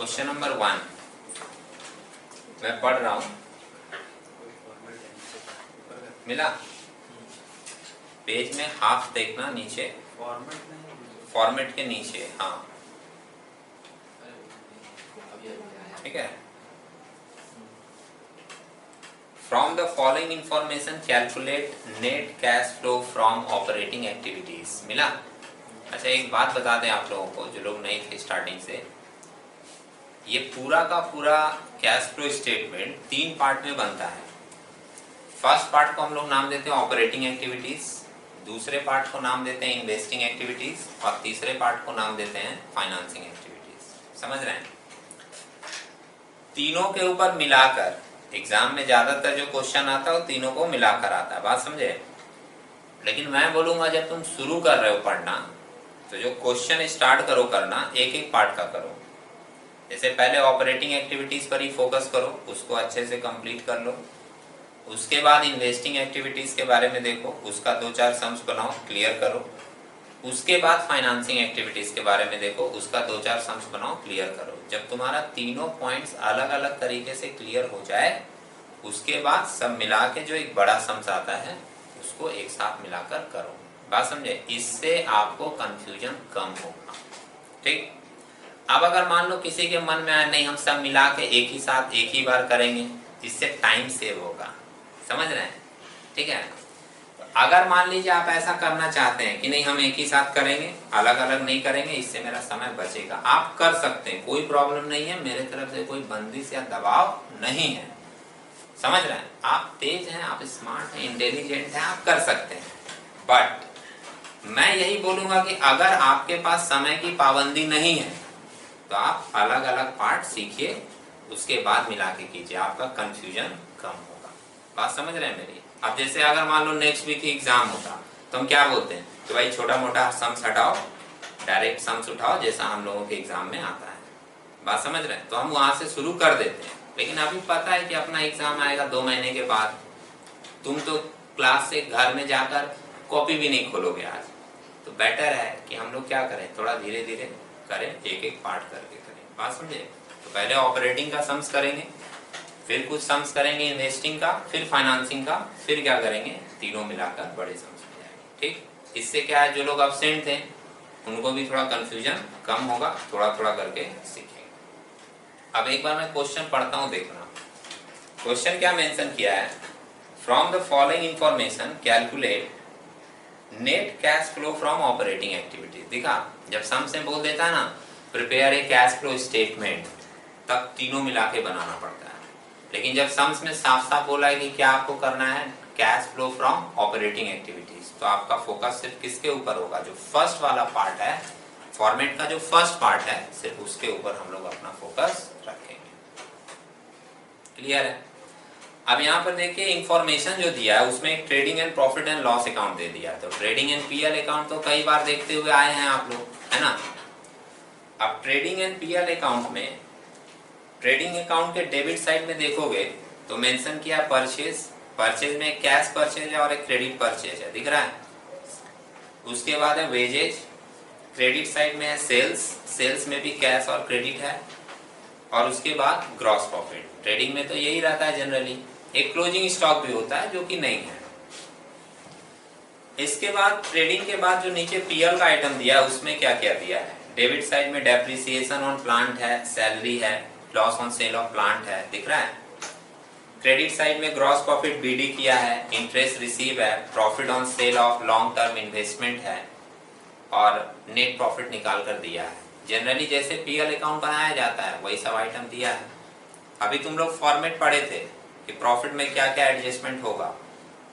Question number 1 मैं पढ़ रहा हूं, मिला? पेज में हाफ देखना नीचे, फॉर्मेट के नीचे। हाँ ठीक है। From the following information calculate net cash flow from operating activities. मिला? अच्छा एक बात बता दें आप लोगों को जो लोग नहीं थे स्टार्टिंग से, ये पूरा का पूरा कैश फ्लो स्टेटमेंट 3 पार्ट में बनता है। फर्स्ट पार्ट को हम लोग नाम देते हैं ऑपरेटिंग एक्टिविटीज, दूसरे पार्ट को नाम देते हैं इन्वेस्टिंग एक्टिविटीज और तीसरे पार्ट को नाम देते हैं फाइनेंसिंग एक्टिविटीज। समझ रहे हैं? तीनों के ऊपर मिलाकर एग्जाम में ज्यादातर जो क्वेश्चन आता है वो तीनों को मिलाकर आता है। बात समझे? लेकिन मैं बोलूंगा जब तुम शुरू कर रहे हो पढ़ना तो जो क्वेश्चन स्टार्ट करो करना एक एक पार्ट का करो। जैसे पहले ऑपरेटिंग एक्टिविटीज पर ही फोकस करो, उसको अच्छे से कंप्लीट कर लो। उसके बाद इन्वेस्टिंग एक्टिविटीज के बारे में देखो, उसका 2-4 सम्स बनाओ, क्लियर करो। उसके बाद फाइनेंसिंग एक्टिविटीज के बारे में देखो, उसका 2-4 सम्स बनाओ, क्लियर करो। जब तुम्हारा तीनों पॉइंट्स अलग अलग तरीके से क्लियर हो जाए उसके बाद सब मिला के जो एक बड़ा सम्स आता है उसको एक साथ मिलाकर करो। बात समझे? इससे आपको कंफ्यूजन कम होगा। ठीक। अब अगर मान लो किसी के मन में आए नहीं हम सब मिला के एक ही साथ एक ही बार करेंगे, इससे टाइम सेव होगा। समझ रहे हैं? ठीक है। अगर मान लीजिए आप ऐसा करना चाहते हैं कि नहीं हम एक ही साथ करेंगे, अलग अलग नहीं करेंगे, इससे मेरा समय बचेगा, आप कर सकते हैं, कोई प्रॉब्लम नहीं है। मेरे तरफ से कोई बंदिश या दबाव नहीं है। समझ रहे हैं? आप तेज हैं, आप स्मार्ट हैं, इंटेलिजेंट हैं, आप कर सकते हैं। बट मैं यही बोलूंगा कि अगर आपके पास समय की पाबंदी नहीं है तो आप अलग अलग पार्ट सीखिए, उसके बाद मिला के कीजिए, आपका कंफ्यूजन कम होगा। बात समझ रहे हैं मेरी? अब जैसे अगर मान लो नेक्स्ट वीक एग्जाम होता तो हम क्या बोलते हैं कि भाई छोटा मोटा सम्स हटाओ, डायरेक्ट सम्स उठाओ जैसा हम लोगों के एग्जाम में आता है। बात समझ रहे हैं? तो हम वहां से शुरू कर देते हैं। लेकिन अभी पता है कि अपना एग्जाम आएगा 2 महीने के बाद, तुम तो क्लास से घर में जाकर कॉपी भी नहीं खोलोगे आज, तो बेटर है कि हम लोग क्या करें, थोड़ा धीरे धीरे करें, एक एक पार्ट करके करें। बात समझे? तो पहले ऑपरेटिंग का सम्स करेंगे, फिर कुछ सम्स करेंगे इन्वेस्टिंग का, फिर फाइनेंसिंग का, फिर क्या करेंगे, तीनों मिलाकर बड़े सम्स हो जाएंगे। ठीक। इससे क्या है, जो लोग अब्सेंट थे उनको भी थोड़ा कंफ्यूजन कम होगा, थोड़ा थोड़ा करके सीखेंगे। अब एक बार मैं क्वेश्चन पढ़ता हूं, देखना। क्वेश्चन क्या मेंशन किया है, from the following information calculate net cash flow from operating activities. दिखा, जब सम से बोल देता है ना prepare a cash flow statement, तब तीनों मिला के बनाना पड़ता है। लेकिन जब सम्स में साफ साफ बोला है कि क्या आपको करना है, cash flow from operating activities, तो आपका फोकस सिर्फ किसके ऊपर होगा, जो फर्स्ट वाला पार्ट है, फॉर्मेट का जो फर्स्ट पार्ट है, सिर्फ उसके ऊपर हम लोग अपना फोकस रखेंगे। क्लियर है? अब यहाँ पर देखिए इंफॉर्मेशन जो दिया है उसमें एक trading and profit and loss account दे दिया है। तो ट्रेडिंग एंड पीएल अकाउंट तो कई बार देखते हुए आए हैं आप लोग, है ना? अब ट्रेडिंग एंड पीएल अकाउंट में, ट्रेडिंग अकाउंट के डेबिट साइड में देखोगे तो मेंशन किया परचेज, परचेज में एक कैश परचेज है और एक क्रेडिट परचेज है, दिख रहा है? उसके बाद है वेजेज, क्रेडिट साइड में है सेल्स, सेल्स में भी कैश और क्रेडिट है, और उसके बाद ग्रॉस प्रॉफिट। ट्रेडिंग में तो यही रहता है जनरली। एक क्लोजिंग स्टॉक भी होता है जो कि नहीं है। इसके बाद ट्रेडिंग के बाद जो नीचे पीएल का आइटम दिया है उसमें क्या क्या दिया है, डेबिट साइड में डेप्रिसिएशन ऑन प्लांट है, सैलरी है, loss on sale of plant है, दिख रहा है? क्रेडिट साइड में ग्रॉस प्रॉफिट बीडी किया है, इंटरेस्ट रिसीव है, profit on sale of long term investment है, और नेट प्रॉफिट निकाल कर दिया है। जनरली जैसे पीएल अकाउंट बनाया जाता है वही सब आइटम दिया है। अभी तुम लोग फॉर्मेट पढ़े थे कि प्रॉफिट में क्या क्या एडजस्टमेंट होगा,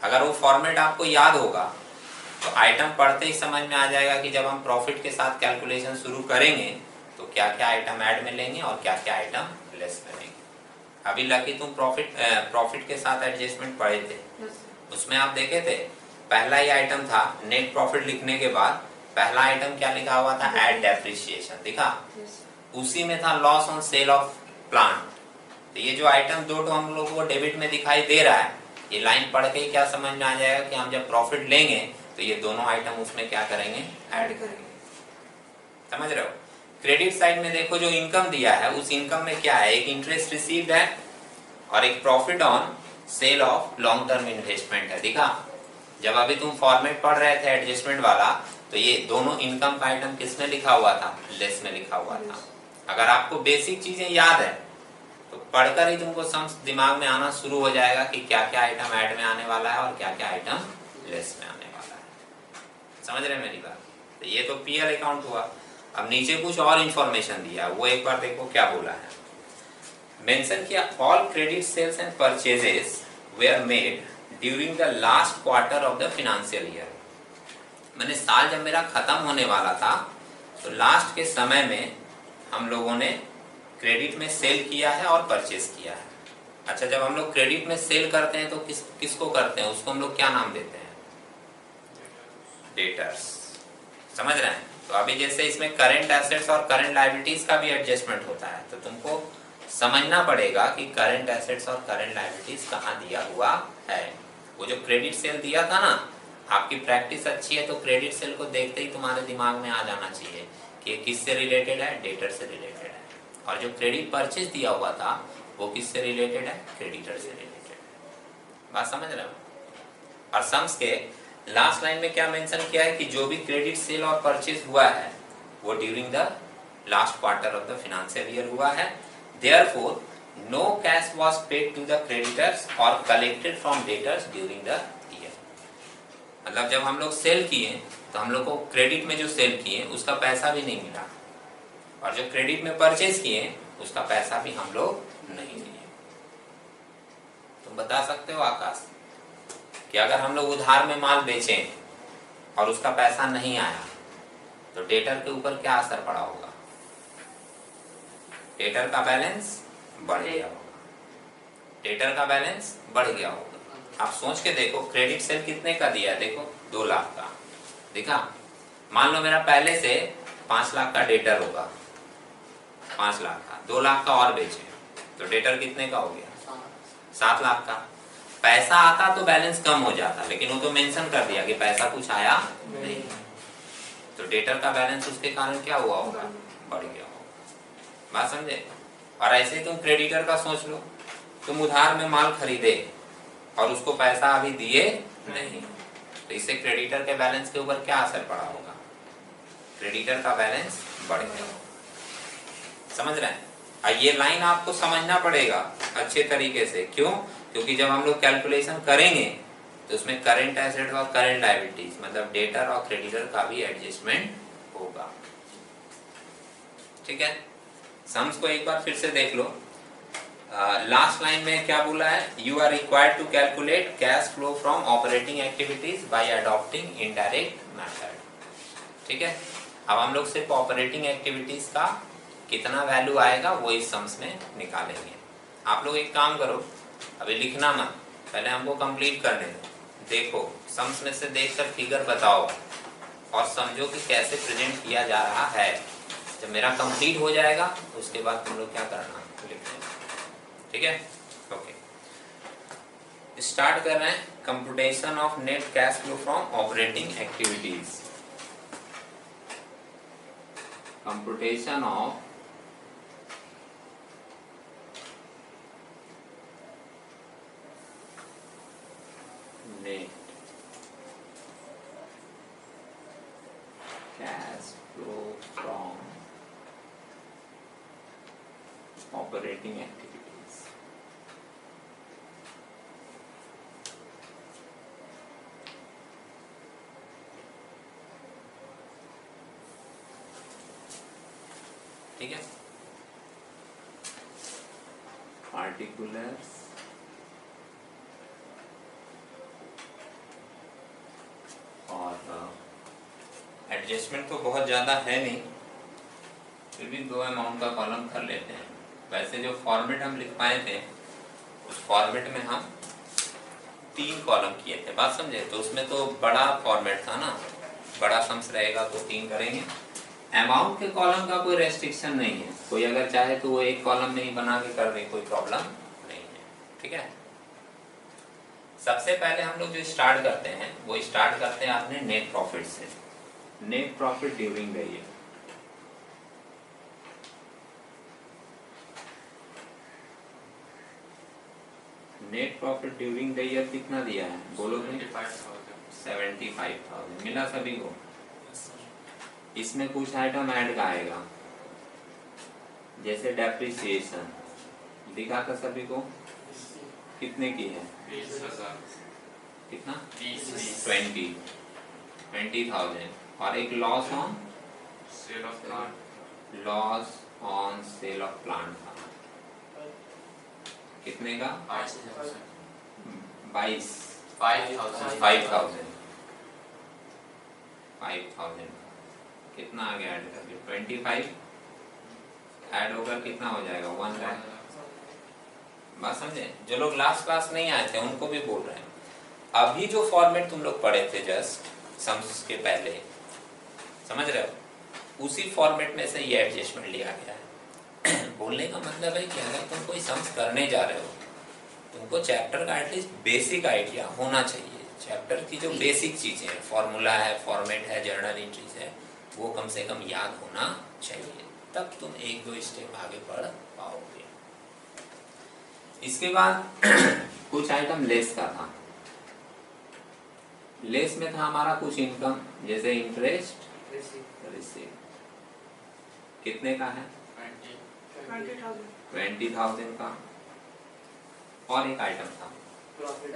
अगर वो फॉर्मेट आपको याद होगा तो आइटम पढ़ते ही समझ में आ जाएगा कि जब हम प्रॉफिट के साथ कैलकुलेशन शुरू करेंगे तो क्या क्या आइटम ऐड में लेंगे और क्या क्या आइटम लेस में लेंगे। अभी लकी तुम प्रॉफिट के साथ एडजस्टमेंट पढ़े थे, उसमें आप देखे थे पहला ही आइटम था नेट प्रॉफिट लिखने के बाद पहला आइटम क्या लिखा हुआ था, एड डेप्रिसिएशन, दिखा? उसी में था loss on sale of plant. तो ये जो आइटम दो हम लोगों को डेबिट में दिखाई दे रहा है, ये लाइन पढ़ के क्या समझ में आ जाएगा कि हम जब प्रॉफिट लेंगे तो ये दोनों आइटम उसमें क्या करेंगे, ऐड करेंगे। समझ रहे हो? क्रेडिट साइड में देखो जो इनकम दिया है उस इनकम में क्या है, एक इंटरेस्ट रिसीव्ड है और एक profit on sale of long term investment है। दिखा, जब अभी तुम फॉर्मेट पढ़ रहे थे एडजस्टमेंट वाला, तो ये दोनों इनकम का आइटम किस में लिखा हुआ था, लेस में लिखा हुआ था। अगर आपको बेसिक चीजें याद है तो पढ़कर ही तुमको समझ दिमाग में आना शुरू हो जाएगा कि क्या क्या आइटम ऐड में आने वाला है और क्या क्या आइटम लेस में आने वाला है। समझ रहे मेरी बात? तो ये तो पीएल अकाउंट हुआ। अब नीचे कुछ और इंफॉर्मेशन दिया, वो एक बार देखो क्या बोला है। मेंशन किया, all credit sales and purchases were made during the last quarter of the financial year. मैंने साल जब मेरा खत्म होने वाला था तो लास्ट के समय में हम लोगों ने क्रेडिट में सेल किया है और परचेज किया है। अच्छा, जब हम लोग क्रेडिट में सेल करते हैं तो किसको करते हैं, उसको हम लोग क्या नाम देते हैं, डेटर्स। समझ रहे हैं? तो अभी जैसे इसमें करंट एसेट्स और करंट लायबिलिटीज का भी एडजस्टमेंट होता है, तो तुमको समझना पड़ेगा कि करंट एसेट्स और करंट लायबिलिटीज कहाँ दिया हुआ है। वो जो क्रेडिट सेल दिया था ना, आपकी प्रैक्टिस अच्छी है तो क्रेडिट सेल को देखते ही तुम्हारे दिमाग में आ जाना चाहिए कि ये किससे रिलेटेड है, डेटर से रिलेटेड है। और जो क्रेडिट परचेज दिया हुआ था वो किससे रिलेटेड है, क्रेडिटर से रिलेटेड है। बात समझ रहे हो? और सम्स के लास्ट लाइन में क्या मेंशन किया है कि जो भी क्रेडिट सेल और परचेज हुआ है वो during the last quarter of the financial year हुआ है। Therefore, no cash was paid to the creditors or collected from debtors during the year. मतलब जब हम लोग सेल किए तो हम लोग को क्रेडिट में जो सेल किए उसका पैसा भी नहीं मिला, और जो क्रेडिट में परचेज किए उसका पैसा भी हम लोग नहीं लिए। तुम बता सकते हो आकाश कि अगर हम लोग उधार में माल बेचें और उसका पैसा नहीं आया तो डेटर के ऊपर क्या असर पड़ा होगा? डेटर का बैलेंस बढ़ गया होगा, डेटर का बैलेंस बढ़ गया होगा। आप सोच के देखो, क्रेडिट सेल कितने का दिया है, देखो 2 लाख का। देखा, मान लो मेरा पहले से 5 लाख का डेटर होगा, 5 लाख का, 2 लाख का और बेचे तो डेटर कितने का हो गया, 7 लाख का। पैसा आता तो बैलेंस कम हो जाता, लेकिन वो तो मेंशन कर दिया कि पैसा कुछ आया नहीं, तो डेटर का बैलेंस उसके कारण क्या हुआ होगा, बढ़ गया होगा। बात समझे? और ऐसे तुम क्रेडिटर का सोच लो, तुम उधार में माल खरीदे और उसको पैसा अभी दिए नहीं, तो इससे क्रेडिटर के बैलेंस के ऊपर क्या असर पड़ा होगा, क्रेडिटर का बैलेंस बढ़ गया होगा। समझ रहे हैं? ये लाइन आपको समझना पड़ेगा अच्छे तरीके से। क्यों? क्योंकि जब हम लोग कैलकुलेशन करेंगे तो उसमें करंट एसेट और करंट लायबिलिटीज मतलब डेटर और क्रेडिटर का भी एडजस्टमेंट होगा। ठीक है, सम्स को एक बार फिर से देख लो। लास्ट लाइन में क्या बोला है, you are required to calculate cash flow from operating activities by adopting indirect method. ठीक है, अब हम लोग सिर्फ ऑपरेटिंग एक्टिविटीज का कितना वैल्यू आएगा वो इस सम्स में निकालेंगे। आप लोग एक काम करो, अभी लिखना मत, पहले हमको कंप्लीट करने दो। देखो सम्स में से देखकर फिगर बताओ और समझो कि कैसे प्रेजेंट किया जा रहा है। जब मेरा कंप्लीट हो जाएगा उसके बाद तुम लोग क्या करना, लिखना। ठीक है, ओके। स्टार्ट कर रहे हैं computation of net cash flow from operating activities. Computation of net cash flow from operating activities. ठीक है, पार्टिकुलर्स और एडजस्टमेंट तो बहुत ज़्यादा है नहीं, फिर भी 2 अमाउंट का कॉलम कर लेते हैं। वैसे जो फॉर्मेट हम लिख पाए थे उस फॉर्मेट में हम 3 कॉलम किए थे। बात समझे? तो उसमें तो बड़ा फॉर्मेट था ना, बड़ा सम्स रहेगा तो 3 करेंगे। अमाउंट के कॉलम का कोई रेस्ट्रिक्शन नहीं है, कोई अगर चाहे तो वो एक कॉलम में ही बना के कर दे, कोई प्रॉब्लम नहीं है। ठीक है, सबसे पहले हम लोग जो स्टार्ट करते हैं वो स्टार्ट करते हैं अपने नेट प्रॉफिट से। Net profit during the year. Net profit during the year कितना दिया है बोलो तुम? 75,000 मिला सभी को। इसमें कुछ आइटम ऐड का आएगा, जैसे डेप्रिसिएशन दिखा था सभी को, कितने की है? 20,000। कितना? 20,000। और एक loss on sale of plant, loss on sale of plant था, कितने का? 5,000 कितना आ गया ऐड करके? 25 ऐड होकर कितना हो जाएगा? 1 लाख। बात समझे? जो लोग लास्ट क्लास नहीं आए थे उनको भी बोल रहे हैं, अभी जो फॉर्मेट तुम लोग पढ़े थे जस्ट सम्स के पहले, समझ रहे हो, उसी फॉर्मेट में से ये एडजस्टमेंट लिया गया है। बोलने का मतलब है कि अगर तुम कोई सम्स करने जा रहे हो, तुमको चैप्टर का एटलीस्ट बेसिक आइडिया होना चाहिए। चैप्टर की जो बेसिक चीजें हैं, फॉर्मूला है, फॉर्मेट है, जर्नल एंट्रीज है, वो कम से कम याद होना चाहिए, तब तुम 1-2 स्टेप आगे बढ़ पाओगे। इसके बाद कुछ आइटम लेस का था। लेस में था हमारा कुछ इनकम, जैसे इंटरेस्ट रिसीव, कितने का है? 20,000 का। और एक आइटम था profit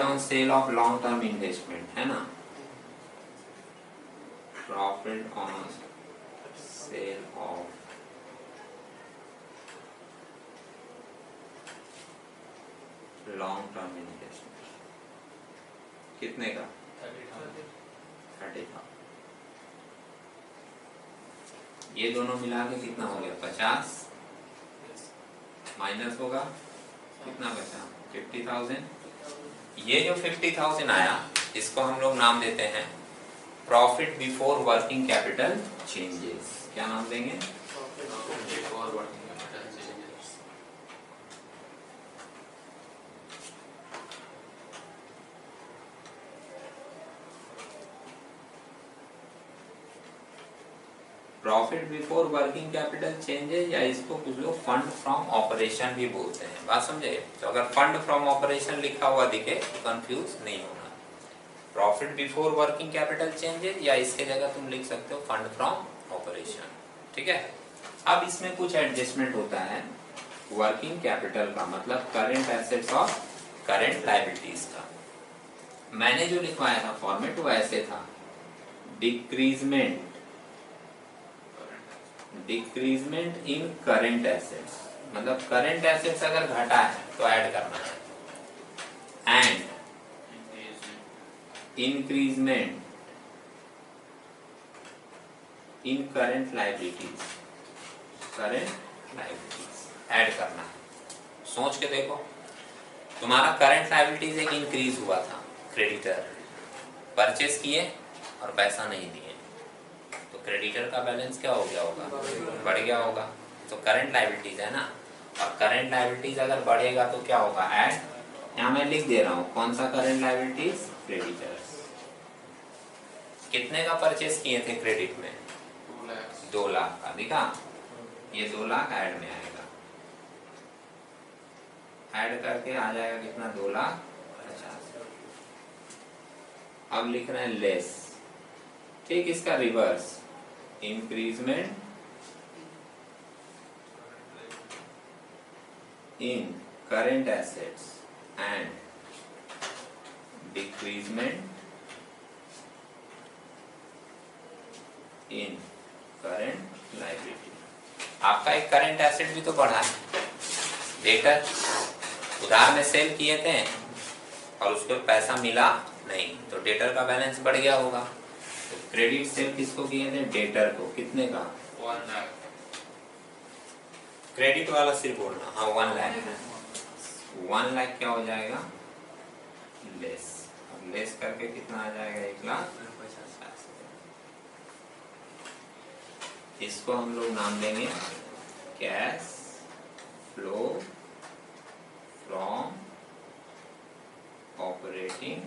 on sale of long term investment, है ना? Profit on sale of long term investment, कितने का? 30,000। ये दोनों मिला के कितना हो गया? 50 माइनस होगा कितना बचा? 50,000। ये जो 50,000 आया, इसको हम लोग नाम देते हैं profit before working capital changes. क्या नाम देंगे? Profit before working capital changes, या इसको कुछ लोग फंड फ्रॉम ऑपरेशन भी बोलते हैं। बात समझे? तो अगर फंड फ्रॉम ऑपरेशन लिखा हुआ दिखे तो कंफ्यूज नहीं होना। Profit before working capital changes, या इसके जगह तुम लिख सकते हो फंड फ्रॉम ऑपरेशन, ठीक है? अब इसमें कुछ एडजस्टमेंट होता है। वर्किंग कैपिटल का मतलब करेंट एसेट्स और करेंट लायबिलिटीज का। मैंने जो लिखवाया था फॉर्मेट वो ऐसे था, डिक्रीजमेंट इन करेंट एसेट्स, मतलब करेंट एसेट्स अगर घटा है तो ऐड करना है, and increment in current liabilities add करना है। सोच के देखो, तुम्हारा करंट लायबिलिटीज एक इंक्रीज हुआ था, क्रेडिटर परचेस किए और पैसा नहीं दिए, तो क्रेडिटर का बैलेंस क्या हो गया होगा? बढ़ गया होगा। तो करंट लायबिलिटीज है ना, और करंट लायबिलिटीज अगर बढ़ेगा तो क्या होगा? ऐड। यहाँ मैं लिख दे रहा हूँ कौन सा करंट लायबिलिटीज? क्रेडिटर्स। कितने का परचेस किए थे क्रेडिट में? 2 लाख का, दिखा? ये 2 लाख ऐड में आएगा, ऐड करके आ जाएगा कितना? 2,50,000। अब लिख रहे हैं लेस, ठीक? इसका reverse, increment in current assets and decreasement in current liability. आपका एक करेंट एसेट भी तो बढ़ा है, डेटर उधार में सेल किए थे और उसको पैसा मिला नहीं, तो डेटर का बैलेंस बढ़ गया होगा। तो क्रेडिट सेल किसको किए थे? डेटर को। कितने का? 1 लाख। क्रेडिट वाला सिर्फ बोलना, हाँ 1 लाख है। 1 लाख क्या हो जाएगा? लेस। अब लेस करके कितना आ जाएगा? 1,50,000। इसको हम लोग नाम देंगे cash flow from operating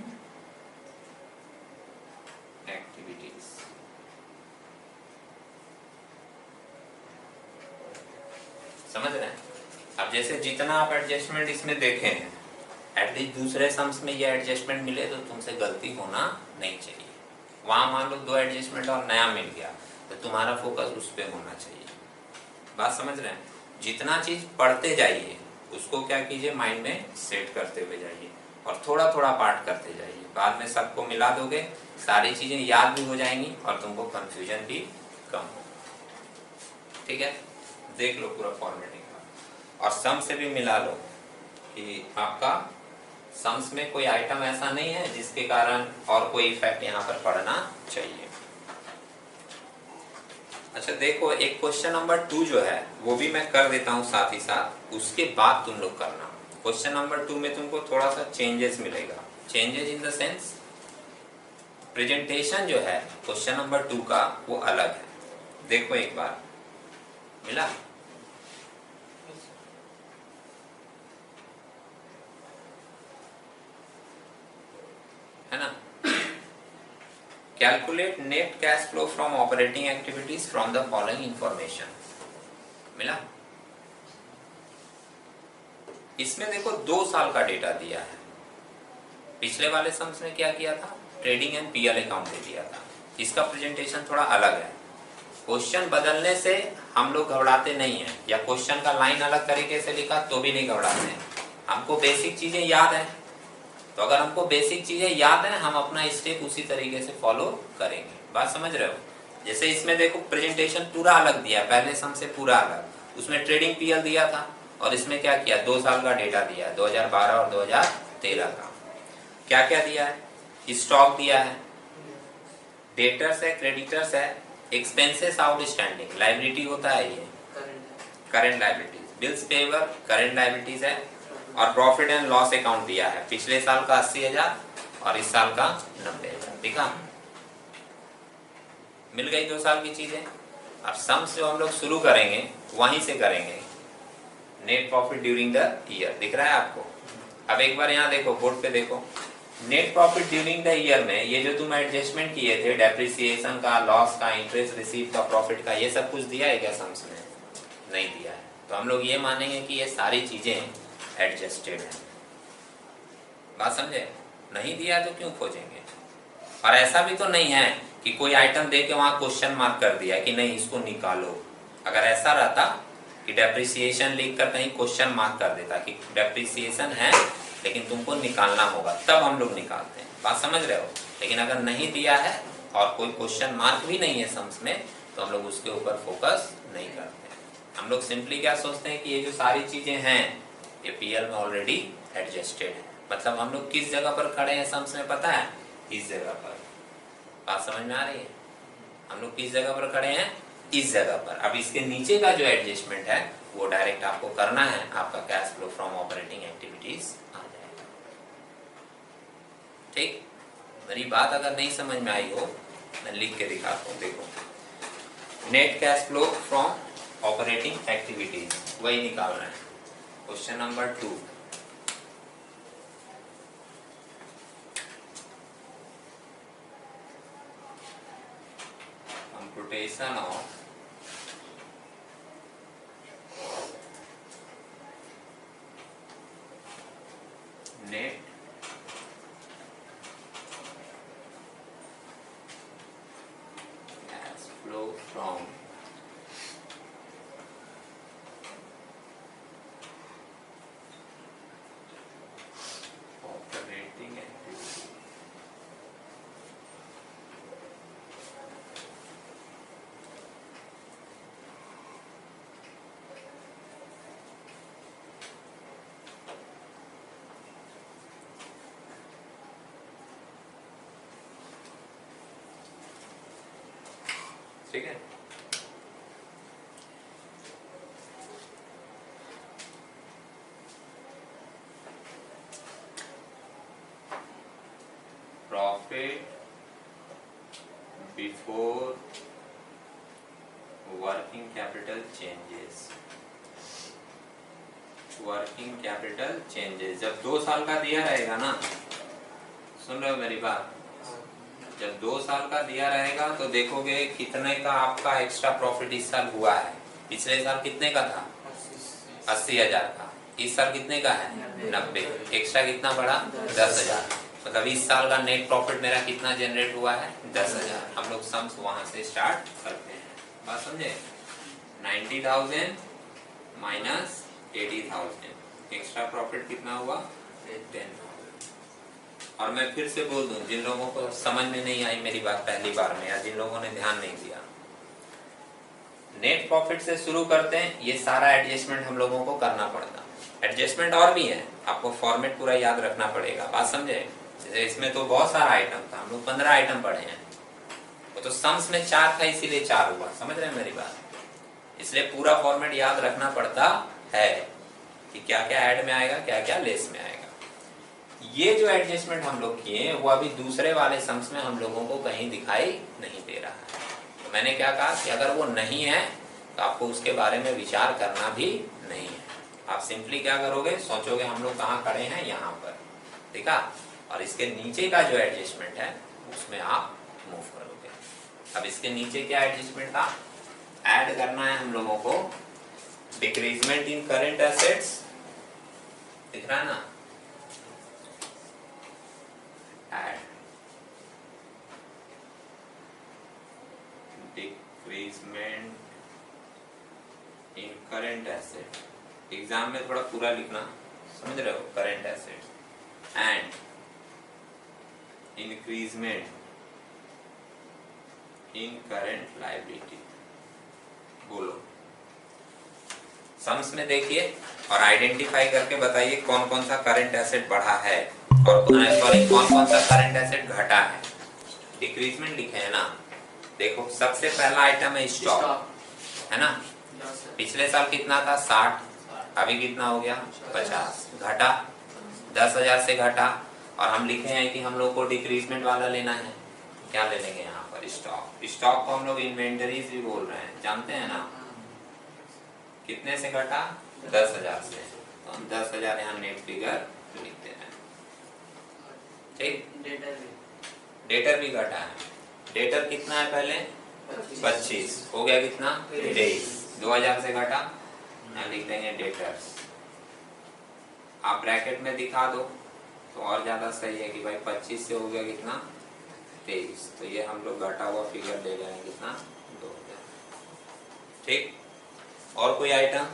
activities. समझ रहे हैं? अब जैसे जितना आप एडजस्टमेंट इसमें देखे हैं, एटलीस्ट दूसरे सम्स में ये एडजस्टमेंट मिले तो तुमसे गलती होना नहीं चाहिए। वहां मान लो 2 एडजस्टमेंट और नया मिल गया तो तुम्हारा फोकस उस पर होना चाहिए। बात समझ रहे हैं? जितना चीज पढ़ते जाइए उसको क्या कीजिए, माइंड में सेट करते हुए जाइए और थोड़ा थोड़ा पार्ट करते जाइए। बाद में सबको मिला दोगे, सारी चीजें याद भी हो जाएंगी और तुमको कंफ्यूजन भी कम होगा। ठीक है, देख लो पूरा फॉर्मेटिंग का और सम से भी मिला लो कि आपका सम्स में कोई आइटम ऐसा नहीं है जिसके कारण और कोई इफेक्ट यहाँ पर पड़ना चाहिए। अच्छा देखो, एक क्वेश्चन नंबर 2 जो है वो भी मैं कर देता हूँ साथ ही साथ, उसके बाद तुम लोग करना। क्वेश्चन नंबर 2 में तुमको थोड़ा सा चेंजेस मिलेगा। Changes in the sense presentation जो है क्वेश्चन नंबर 2 का वो अलग है। देखो एक बार, मिला? है ना? Calculate net cash flow from operating activities from the following information. मिला? इसमें देखो 2 साल का डेटा दिया है। पिछले वाले सम्स में क्या किया था, ट्रेडिंग एंड पीएल अकाउंट दे दिया था। इसका प्रेजेंटेशन थोड़ा अलग है। क्वेश्चन बदलने से हम लोग घबराते नहीं हैं, या क्वेश्चन का लाइन अलग तरीके से लिखा तो भी नहीं घबराते हैं। हमको बेसिक चीजें याद है, तो अगर हमको बेसिक चीजें याद है हम अपना स्टेप उसी तरीके से फॉलो करेंगे। बात समझ रहे हो? जैसे इसमें देखो प्रेजेंटेशन पूरा अलग दिया, पहले सम से पूरा अलग। उसमें ट्रेडिंग पीएल दिया था और इसमें क्या किया, 2 साल का डेटा दिया, 2012 और 2013 का। क्या क्या दिया है, स्टॉक दिया है, डेटर्स है, क्रेडिटर्स है, एक्सपेंसेस आउटस्टैंडिंग लायबिलिटी होता है, ये current liabilities, bills payable current liabilities है, और प्रॉफिट एंड लॉस अकाउंट दिया है। पिछले साल का 80,000 और इस साल का 90,000। दिखा? मिल गई 2 साल की चीजें। अब सम्स जो हम लोग शुरू करेंगे वहीं से करेंगे। Net profit during the year दिख रहा है आपको? अब एक बार यहाँ देखो, बोर्ड पे देखो, net profit during the year में ये जो तुम एडजस्टमेंट किए थे, डेप्रिसिएशन का, लॉस का, इंटरेस्ट रिसीव का, प्रॉफिट का, ये सब कुछ दिया है क्या सम्स में? नहीं दिया है। तो हम लोग ये मानेंगे कि ये सारी चीजें एडजस्टेड है। बात समझे? नहीं दिया तो क्यों खोजेंगे? और ऐसा भी तो नहीं है कि कोई आइटम दे के वहां क्वेश्चन मार्क कर दिया कि नहीं इसको निकालो। अगर ऐसा रहता कि डेप्रिसिएशन लिख कर कहीं क्वेश्चन मार्क कर देता कि डेप्रिसिएशन है लेकिन तुमको निकालना होगा, तब हम लोग निकालते हैं। बात समझ रहे हो? लेकिन अगर नहीं दिया है और कोई क्वेश्चन मार्क भी नहीं है सम्स में, तो हम लोग उसके ऊपर फोकस नहीं करते। हम लोग सिंपली क्या सोचते हैं कि ये जो सारी चीजें हैं ये पीएल में ऑलरेडी एडजस्टेड है। मतलब हम लोग किस जगह पर खड़े हैं सम्स में पता है? इस जगह पर। बात समझ में आ रही है? हम लोग किस जगह पर खड़े हैं? इस जगह पर। अब इसके नीचे का जो एडजस्टमेंट है वो डायरेक्ट आपको करना है, आपका cash flow from operating activities आ जाएगा। ठीक? मेरी बात अगर नहीं समझ में आई हो मैं लिख के दिखाता हूँ। देखो, net cash flow from operating activities वही निकालना है। Question number 2, computation of net cash flow from operating activity. ठीक है? Profit before working capital changes. Working capital changes जब 2 साल का दिया रहेगा ना, सुन रहे हो मेरी बात? जब 2 साल का दिया रहेगा तो देखोगे कितने का आपका एक्स्ट्रा प्रॉफिट इस साल हुआ है। पिछले साल कितने का था? 80,000 का। इस साल कितने का है? 90। एक्स्ट्रा कितना बढ़ा? 10,000। मतलब इस साल का नेट प्रॉफिट मेरा कितना जनरेट हुआ है? 10,000। हम लोग सम्स वहां से स्टार्ट करते हैं। बात समझे? 90,000 माइनस 80,000, एक्स्ट्रा प्रॉफिट कितना हुआ? 10,000। और मैं फिर से बोल दूं, जिन लोगों को समझ में नहीं आई मेरी बात पहली बार में, या जिन लोगों ने ध्यान नहीं दिया, नेट प्रॉफिट से शुरू करते हैं। ये सारा एडजस्टमेंट हम लोगों को करना पड़ता है। एडजस्टमेंट और भी है, आपको फॉर्मेट पूरा याद रखना पड़ेगा। बात समझे? जैसे इसमें तो बहुत सारा आइटम था, हम लोग 15 आइटम पढ़े हैं। वो तो सम्स में 4 था, इसीलिए 4 हुआ। समझ रहे हैं मेरी बात? इसलिए पूरा फॉर्मेट याद रखना पड़ता है कि क्या क्या ऐड में आएगा, क्या क्या लेस में आएगा। ये जो एडजस्टमेंट हम लोग किए वो अभी दूसरे वाले सम्स में हम लोगों को कहीं दिखाई नहीं दे रहा है। तो मैंने क्या कहा कि अगर वो नहीं है तो आपको उसके बारे में विचार करना भी नहीं है। आप सिंपली क्या करोगे, सोचोगे हम लोग कहाँ खड़े हैं, यहाँ पर, ठीक है? और इसके नीचे का जो एडजस्टमेंट है उसमें आप मूव करोगे। अब इसके नीचे क्या एडजस्टमेंट था? ऐड करना है हम लोगों को डिक्रीजमेंट इन करंट एसेट्स, दिख रहा है ना? ऐड डिक्रीजमेंट इन करंट एसेट। एग्जाम में थोड़ा पूरा लिखना, समझ रहे हो? Current asset and increment in current liability. बोलो सम्स में देखिए और आइडेंटिफाई करके बताइए कौन कौन सा करंट एसेट बढ़ा है और सॉरी कौन कौन सा करंट एसेट घटा है। डिक्रीजमेंट लिखे है ना? देखो सबसे पहला आइटम है स्टॉक, है ना? पिछले साल कितना था? 60। अभी कितना हो गया? 50। घटा 10,000 से घटा। और हम लिखे हैं कि हम लोग को डिक्रीजमेंट वाला लेना है। क्या ले लेंगे यहाँ पर? स्टॉक। स्टॉक को हम लोग इन्वेंटरीज भी बोल रहे हैं, जानते हैं ना? कितने से घटा? 10,000 से। तो हम 10,000 यहाँ नेट फिगर लिखते हैं, ठीक? डेटर भी घटा है। डेटर कितना है पहले? 25 हो गया कितना? 23। 2,000 से घटा, यहाँ लिख देंगे डेटर्स। आप ब्रैकेट में दिखा दो तो और ज्यादा सही है कि भाई 25 से हो गया कितना? 23। तो ये हम लोग घटा हुआ फिगर ले लेंगे कितना? 2,000, ठीक? और कोई आइटम?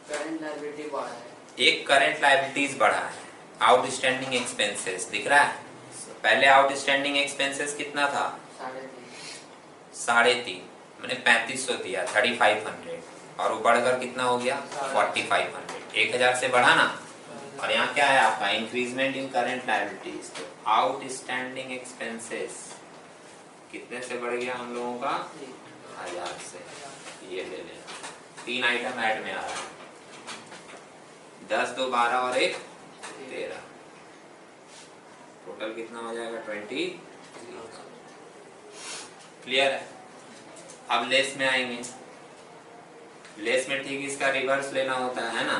करंट लायबिलिटी बढ़ा है। एक करंट लायबिलिटीज बढ़ा है। आउटस्टैंडिंग एक्सपेंसेस दिख रहा है? पहले आउटस्टैंडिंग एक्सपेंसेस कितना था? 3.5। मैंने 3500 दिया, 3500, और वो बढ़कर कितना हो गया? 4500। 1,000 से बढ़ा ना? और यहाँ क्या है आपका? इंक्रीजमेंट इन करंट लायबिलिटीज। तो आउटस्टैंडिंग एक्सपेंसेस कितने से बढ़ गया हम लोगों का? 1,000 से। ये ले लेना। 3 आइटम ऐड में आ रहा है, 10, 2, 12 और 1, 13। टोटल कितना हो जाएगा? 20। क्लियर है? अब लेस में आएंगे। लेस में ठीक इसका रिवर्स लेना होता है ना?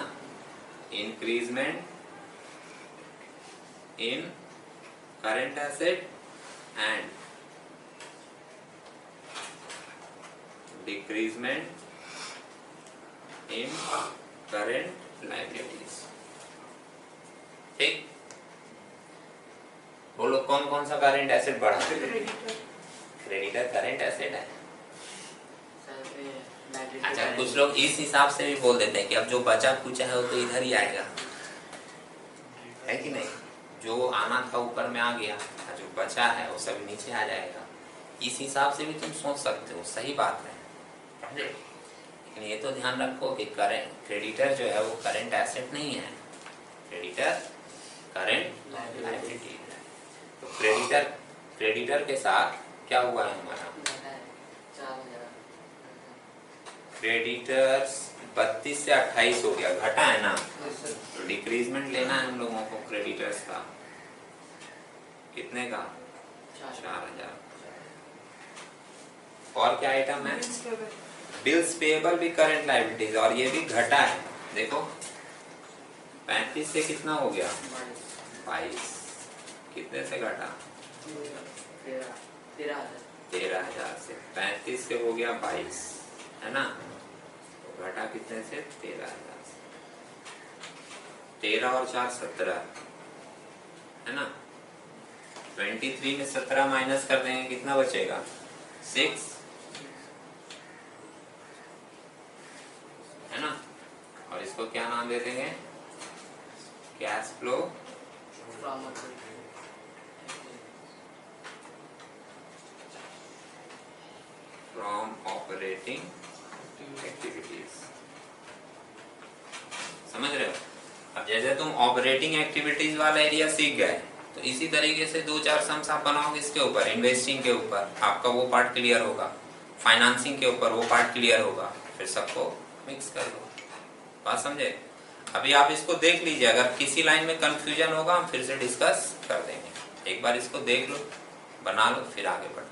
Increment in current asset and decreasement in current liabilities, ठीक? बोलो कौन कौन सा करंट एसेट बढ़ा? क्रेडिटर करंट एसेट है। अच्छा, कुछ लोग इस हिसाब से भी बोल देते हैं कि अब जो बचा कुछ है वो तो इधर ही आएगा, है कि नहीं? जो आना था ऊपर में आ गया, जो बचा है वो सब नीचे आ जाएगा। इस हिसाब से भी तुम सोच सकते हो, सही बात है। लेकिन ये तो ध्यान रखो कि क्रेडिटर जो है वो करंट एसेट नहीं है, क्रेडिटर करंट लायबिलिटी है। तो क्रेडिटर के साथ क्या हुआ है हमारा? क्रेडिटर्स 32 से 28 हो गया, घटा है ना? तो डिक्रीजमेंट लेना है हम लोगों को क्रेडिटर्स का। कितने का? 4,000। और क्या आइटम है? बिल्स पेएबल भी करंट लायबिलिटीज, और ये भी घटा है। देखो 35 से कितना हो गया? 22। कितने से घटा? 13,000 से। 35 से हो गया 22, है ना? तो घटा कितने से? 13,000 से। 13 और 4 17 है ना। 23 में 17 माइनस कर देंगे, कितना बचेगा? 6 है ना। और इसको क्या नाम दे देंगे? Cash flow from operating activities. समझ रहे हो? अब जैसे तुम ऑपरेटिंग एक्टिविटीज वाला एरिया सीख गए, तो इसी तरीके से 2-4 सम्स आप बनाओगे इसके ऊपर, इन्वेस्टिंग के ऊपर आपका वो पार्ट क्लियर होगा, फाइनेंसिंग के ऊपर वो पार्ट क्लियर होगा, फिर सबको मिक्स कर दो। बात समझे? अभी आप इसको देख लीजिए, अगर किसी लाइन में कंफ्यूजन होगा हम फिर से डिस्कस कर देंगे। एक बार इसको देख लो, बना लो, फिर आगे बढ़ो।